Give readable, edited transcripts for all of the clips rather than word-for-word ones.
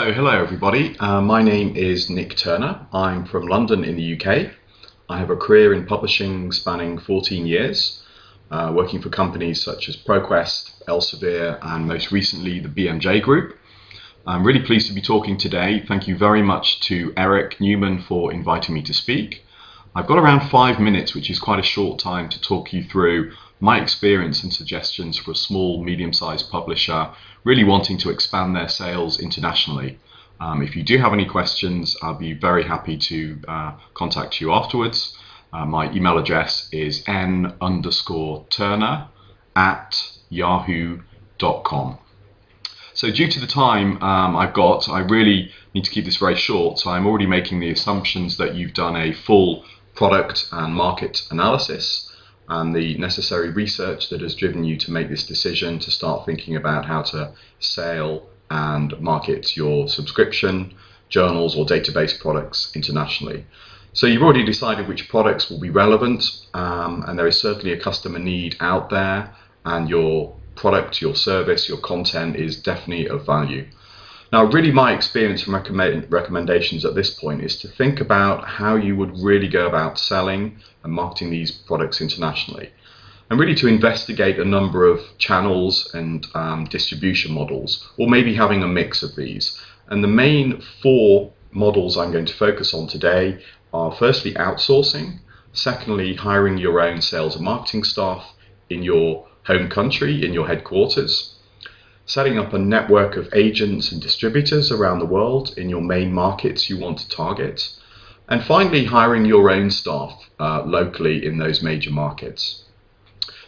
So hello everybody, my name is Nick Turner. I'm from London in the UK. I have a career in publishing spanning 14 years, working for companies such as ProQuest, Elsevier and most recently the BMJ Group. I'm really pleased to be talking today. Thank you very much to Eric Newman for inviting me to speak. I've got around 5 minutes, which is quite a short time, to talk you through my experience and suggestions for a small, medium-sized publisher really wanting to expand their sales internationally. If you do have any questions, I'll be very happy to contact you afterwards. My email address is n_turner@yahoo.com. So due to the time I've got, I really need to keep this very short, so I'm already making the assumptions that you've done a full product and market analysis and the necessary research that has driven you to make this decision to start thinking about how to sell and market your subscription, journals or database products internationally. So you've already decided which products will be relevant, and there is certainly a customer need out there, and your product, your service, your content is definitely of value. Now, really my experience and recommendations at this point is to think about how you would really go about selling and marketing these products internationally, and really to investigate a number of channels and distribution models, or maybe having a mix of these. And the main 4 models I'm going to focus on today are firstly outsourcing, secondly hiring your own sales and marketing staff in your home country, in your headquarters, setting up a network of agents and distributors around the world in your main markets you want to target, and finally hiring your own staff locally in those major markets.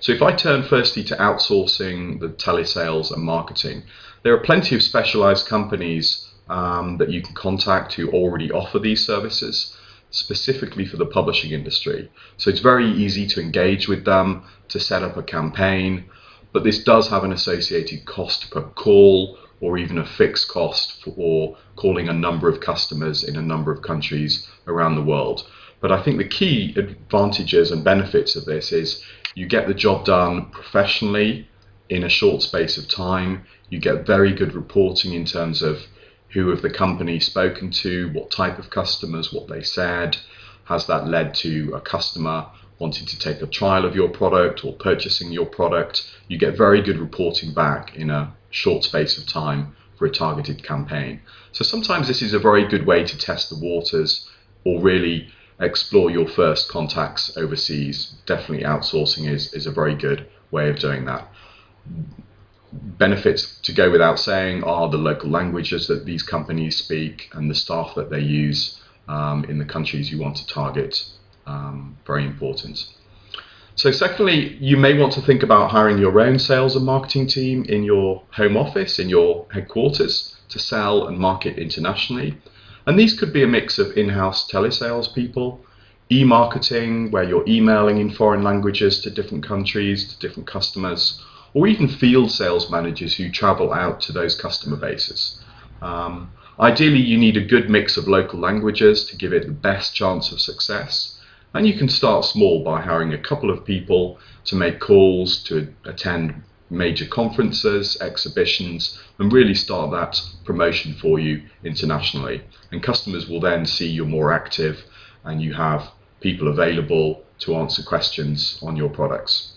So if I turn firstly to outsourcing the telesales and marketing, there are plenty of specialized companies that you can contact who already offer these services specifically for the publishing industry. So it's very easy to engage with them, to set up a campaign, but this does have an associated cost per call, or even a fixed cost for calling a number of customers in a number of countries around the world. But I think the key advantages and benefits of this is you get the job done professionally in a short space of time. You get very good reporting in terms of who have the company spoken to, what type of customers, what they said. Has that led to a customer wanting to take a trial of your product or purchasing your product? You get very good reporting back in a short space of time for a targeted campaign. So sometimes this is a very good way to test the waters or really explore your first contacts overseas. Definitely outsourcing is a very good way of doing that. Benefits to go without saying are the local languages that these companies speak and the staff that they use in the countries you want to target. Very important. So secondly, you may want to think about hiring your own sales and marketing team in your home office, in your headquarters, to sell and market internationally. And these could be a mix of in-house telesales people, e-marketing, where you're emailing in foreign languages to different countries, to different customers, or even field sales managers who travel out to those customer bases. Ideally, you need a good mix of local languages to give it the best chance of success. And you can start small by hiring a couple of people to make calls, to attend major conferences, exhibitions, and really start that promotion for you internationally. And customers will then see you're more active and you have people available to answer questions on your products.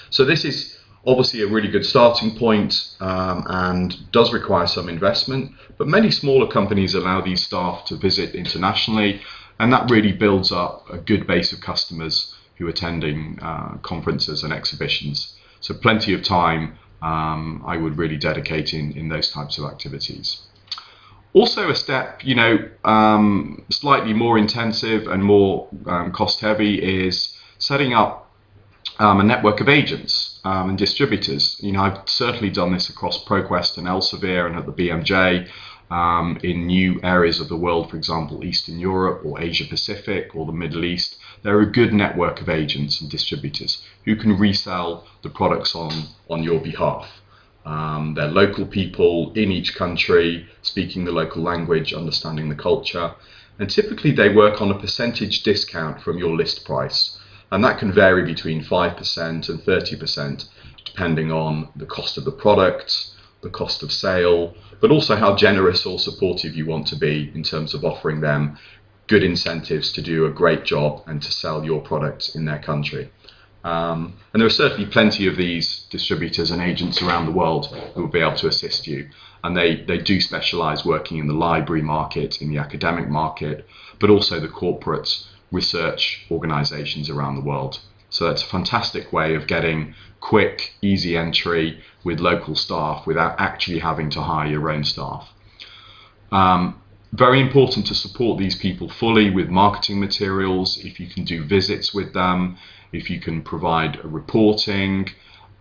So this is obviously a really good starting point and does require some investment, but many smaller companies allow these staff to visit internationally, and that really builds up a good base of customers who are attending conferences and exhibitions. So plenty of time I would really dedicate in those types of activities. Also a step, slightly more intensive and more cost heavy is setting up a network of agents and distributors. I've certainly done this across ProQuest and Elsevier and at the BMJ in new areas of the world, for example, Eastern Europe or Asia Pacific or the Middle East. They're a good network of agents and distributors who can resell the products on your behalf. They're local people in each country, speaking the local language, understanding the culture, and typically they work on a percentage discount from your list price. And that can vary between 5% and 30%, depending on the cost of the product, the cost of sale, but also how generous or supportive you want to be in terms of offering them good incentives to do a great job and to sell your products in their country. And there are certainly plenty of these distributors and agents around the world who will be able to assist you. And they do specialize working in the library market, in the academic market, but also the corporate research organizations around the world. So that's a fantastic way of getting quick, easy entry with local staff without actually having to hire your own staff. Very important to support these people fully with marketing materials. If you can do visits with them, if you can provide reporting,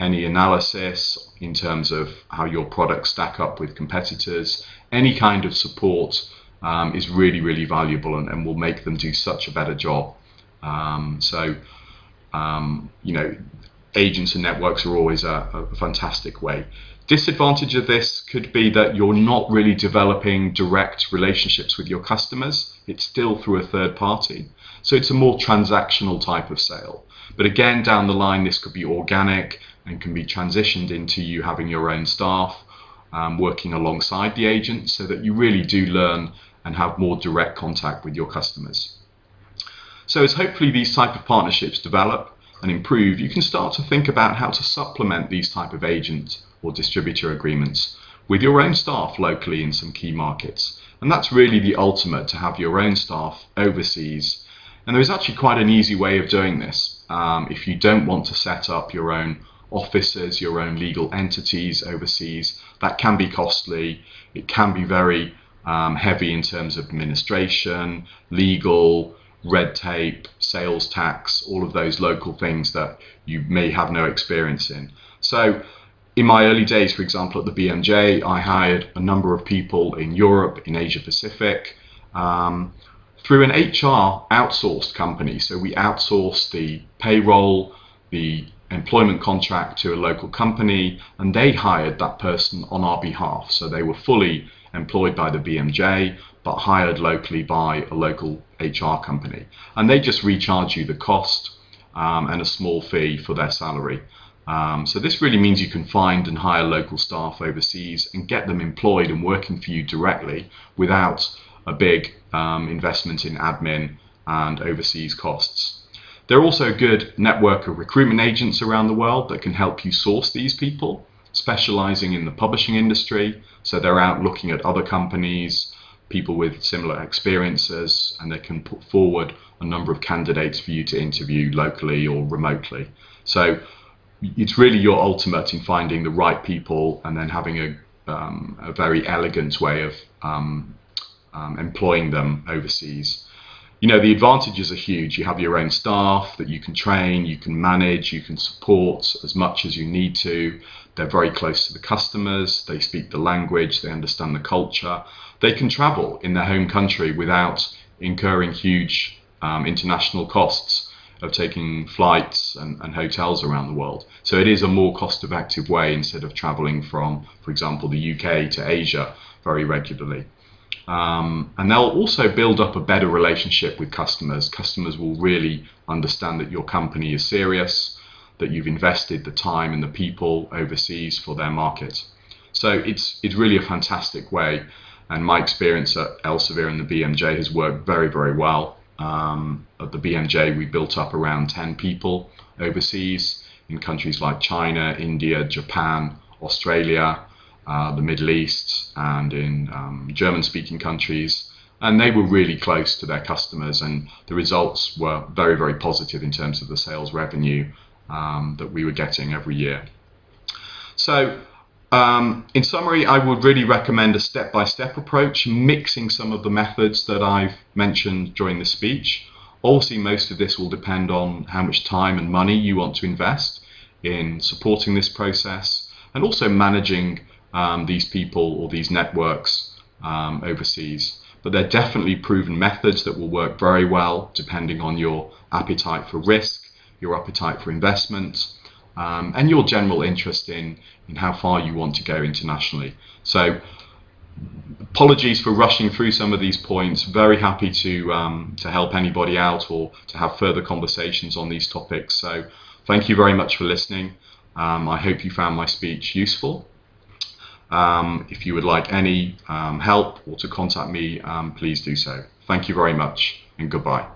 any analysis in terms of how your products stack up with competitors, any kind of support is really, really valuable and will make them do such a better job. You know, agents and networks are always a fantastic way. Disadvantage of this could be that you're not really developing direct relationships with your customers. It's still through a third party. So it's a more transactional type of sale. But again, down the line, this could be organic and can be transitioned into you having your own staff working alongside the agent, so that you really do learn and have more direct contact with your customers. So as hopefully these type of partnerships develop and improve, you can start to think about how to supplement these type of agent or distributor agreements with your own staff locally in some key markets. And that's really the ultimate, to have your own staff overseas. And there is actually quite an easy way of doing this. If you don't want to set up your own offices, your own legal entities overseas, that can be costly. It can be very heavy in terms of administration, legal, red tape, sales tax, all of those local things that you may have no experience in. So in my early days, for example, at the BMJ, I hired a number of people in Europe, in Asia Pacific, through an HR outsourced company. So we outsourced the payroll, the employment contract to a local company, and they hired that person on our behalf. So they were fully employed by the BMJ, but hired locally by a local HR company. And they just recharge you the cost and a small fee for their salary. So this really means you can find and hire local staff overseas and get them employed and working for you directly without a big investment in admin and overseas costs. There are also a good network of recruitment agents around the world that can help you source these people, specializing in the publishing industry. So they're out looking at other companies, people with similar experiences, and they can put forward a number of candidates for you to interview locally or remotely. So it's really your ultimate in finding the right people and then having a very elegant way of employing them overseas. You know, the advantages are huge. You have your own staff that you can train, you can manage, you can support as much as you need to. They're very close to the customers, they speak the language, they understand the culture. They can travel in their home country without incurring huge international costs of taking flights and hotels around the world. So it is a more cost-effective way instead of traveling from, for example, the UK to Asia very regularly. And they'll also build up a better relationship with customers. Customers will really understand that your company is serious, that you've invested the time and the people overseas for their market. So it's really a fantastic way. And my experience at Elsevier and the BMJ has worked very, very well. At the BMJ, we built up around 10 people overseas in countries like China, India, Japan, Australia, the Middle East, and in German-speaking countries. And they were really close to their customers, and the results were very, very positive in terms of the sales revenue that we were getting every year. So in summary, I would really recommend a step-by-step approach, mixing some of the methods that I've mentioned during the speech. Obviously, most of this will depend on how much time and money you want to invest in supporting this process, and also managing these people or these networks overseas. But they're definitely proven methods that will work very well depending on your appetite for risk, your appetite for investment, and your general interest in how far you want to go internationally. So apologies for rushing through some of these points. Very happy to help anybody out or to have further conversations on these topics. So thank you very much for listening. I hope you found my speech useful. If you would like any help or to contact me, please do so. Thank you very much and goodbye.